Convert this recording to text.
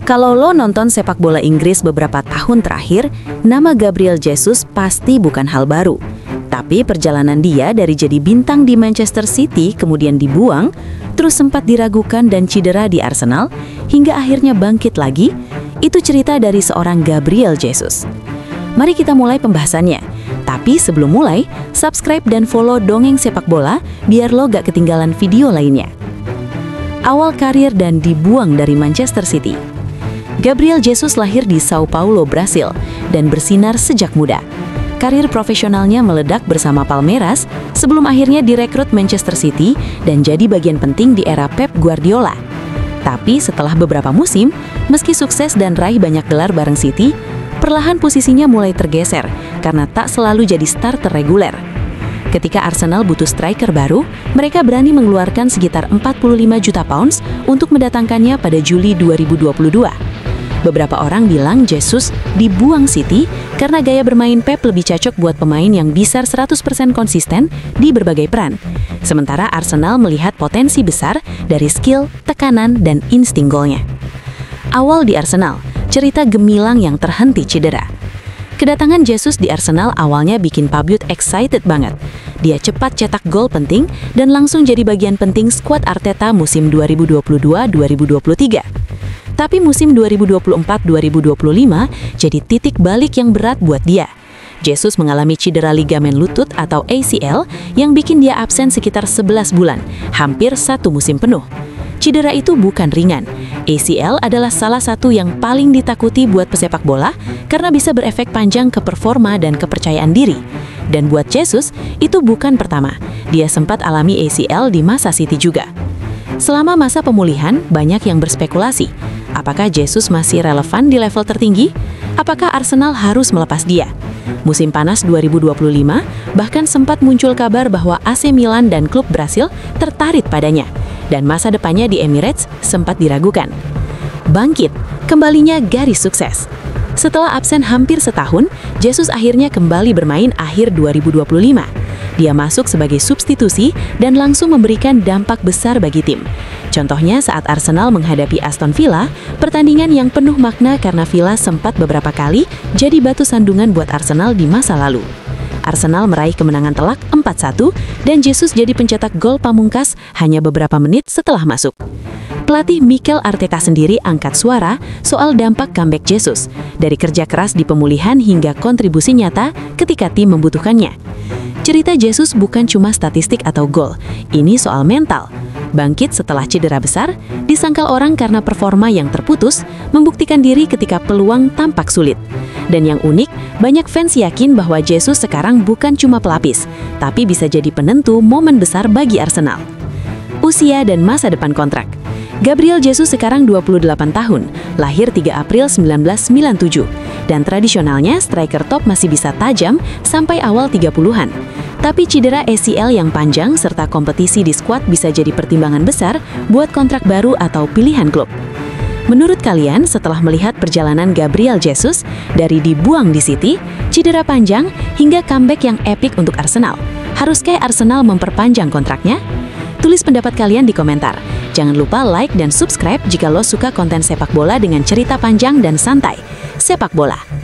Kalau lo nonton sepak bola Inggris beberapa tahun terakhir, nama Gabriel Jesus pasti bukan hal baru. Tapi perjalanan dia dari jadi bintang di Manchester City kemudian dibuang, terus sempat diragukan dan cedera di Arsenal, hingga akhirnya bangkit lagi, itu cerita dari seorang Gabriel Jesus. Mari kita mulai pembahasannya. Tapi sebelum mulai, subscribe dan follow Dongeng Sepak Bola biar lo gak ketinggalan video lainnya. Awal karir dan dibuang dari Manchester City. Gabriel Jesus lahir di Sao Paulo, Brasil, dan bersinar sejak muda. Karir profesionalnya meledak bersama Palmeiras sebelum akhirnya direkrut Manchester City dan jadi bagian penting di era Pep Guardiola. Tapi setelah beberapa musim, meski sukses dan raih banyak gelar bareng City, perlahan posisinya mulai tergeser karena tak selalu jadi starter reguler. Ketika Arsenal butuh striker baru, mereka berani mengeluarkan sekitar 45 juta pounds untuk mendatangkannya pada Juli 2022. Beberapa orang bilang Jesus dibuang City karena gaya bermain Pep lebih cocok buat pemain yang bisa 100% konsisten di berbagai peran. Sementara Arsenal melihat potensi besar dari skill, tekanan, dan insting golnya. Awal di Arsenal, cerita gemilang yang terhenti cedera. Kedatangan Jesus di Arsenal awalnya bikin Pabut excited banget. Dia cepat cetak gol penting dan langsung jadi bagian penting skuad Arteta musim 2022-2023. Tapi musim 2024-2025 jadi titik balik yang berat buat dia. Jesus mengalami cedera ligamen lutut atau ACL yang bikin dia absen sekitar 11 bulan, hampir 1 musim penuh. Cedera itu bukan ringan. ACL adalah salah satu yang paling ditakuti buat pesepak bola karena bisa berefek panjang ke performa dan kepercayaan diri. Dan buat Jesus, itu bukan pertama. Dia sempat alami ACL di masa City juga. Selama masa pemulihan, banyak yang berspekulasi. Apakah Jesus masih relevan di level tertinggi? Apakah Arsenal harus melepas dia? Musim panas 2025, bahkan sempat muncul kabar bahwa AC Milan dan klub Brasil tertarik padanya. Dan masa depannya di Emirates sempat diragukan. Bangkit, kembalinya garis sukses. Setelah absen hampir setahun, Jesus akhirnya kembali bermain akhir 2025. Dia masuk sebagai substitusi dan langsung memberikan dampak besar bagi tim. Contohnya saat Arsenal menghadapi Aston Villa, pertandingan yang penuh makna karena Villa sempat beberapa kali jadi batu sandungan buat Arsenal di masa lalu. Arsenal meraih kemenangan telak 4-1 dan Jesus jadi pencetak gol pamungkas hanya beberapa menit setelah masuk. Pelatih Mikel Arteta sendiri angkat suara soal dampak comeback Jesus, dari kerja keras di pemulihan hingga kontribusi nyata ketika tim membutuhkannya. Cerita Jesus bukan cuma statistik atau gol, ini soal mental. Bangkit setelah cedera besar, disangkal orang karena performa yang terputus, membuktikan diri ketika peluang tampak sulit. Dan yang unik, banyak fans yakin bahwa Jesus sekarang bukan cuma pelapis, tapi bisa jadi penentu momen besar bagi Arsenal. Usia dan masa depan kontrak. Gabriel Jesus sekarang 28 tahun, lahir 3 April 1997, dan tradisionalnya striker top masih bisa tajam sampai awal 30-an. Tapi cedera ACL yang panjang serta kompetisi di skuad bisa jadi pertimbangan besar buat kontrak baru atau pilihan klub. Menurut kalian, setelah melihat perjalanan Gabriel Jesus dari dibuang di City, cedera panjang, hingga comeback yang epik untuk Arsenal, haruskah Arsenal memperpanjang kontraknya? Tulis pendapat kalian di komentar. Jangan lupa like dan subscribe jika lo suka konten sepak bola dengan cerita panjang dan santai. Sepak bola.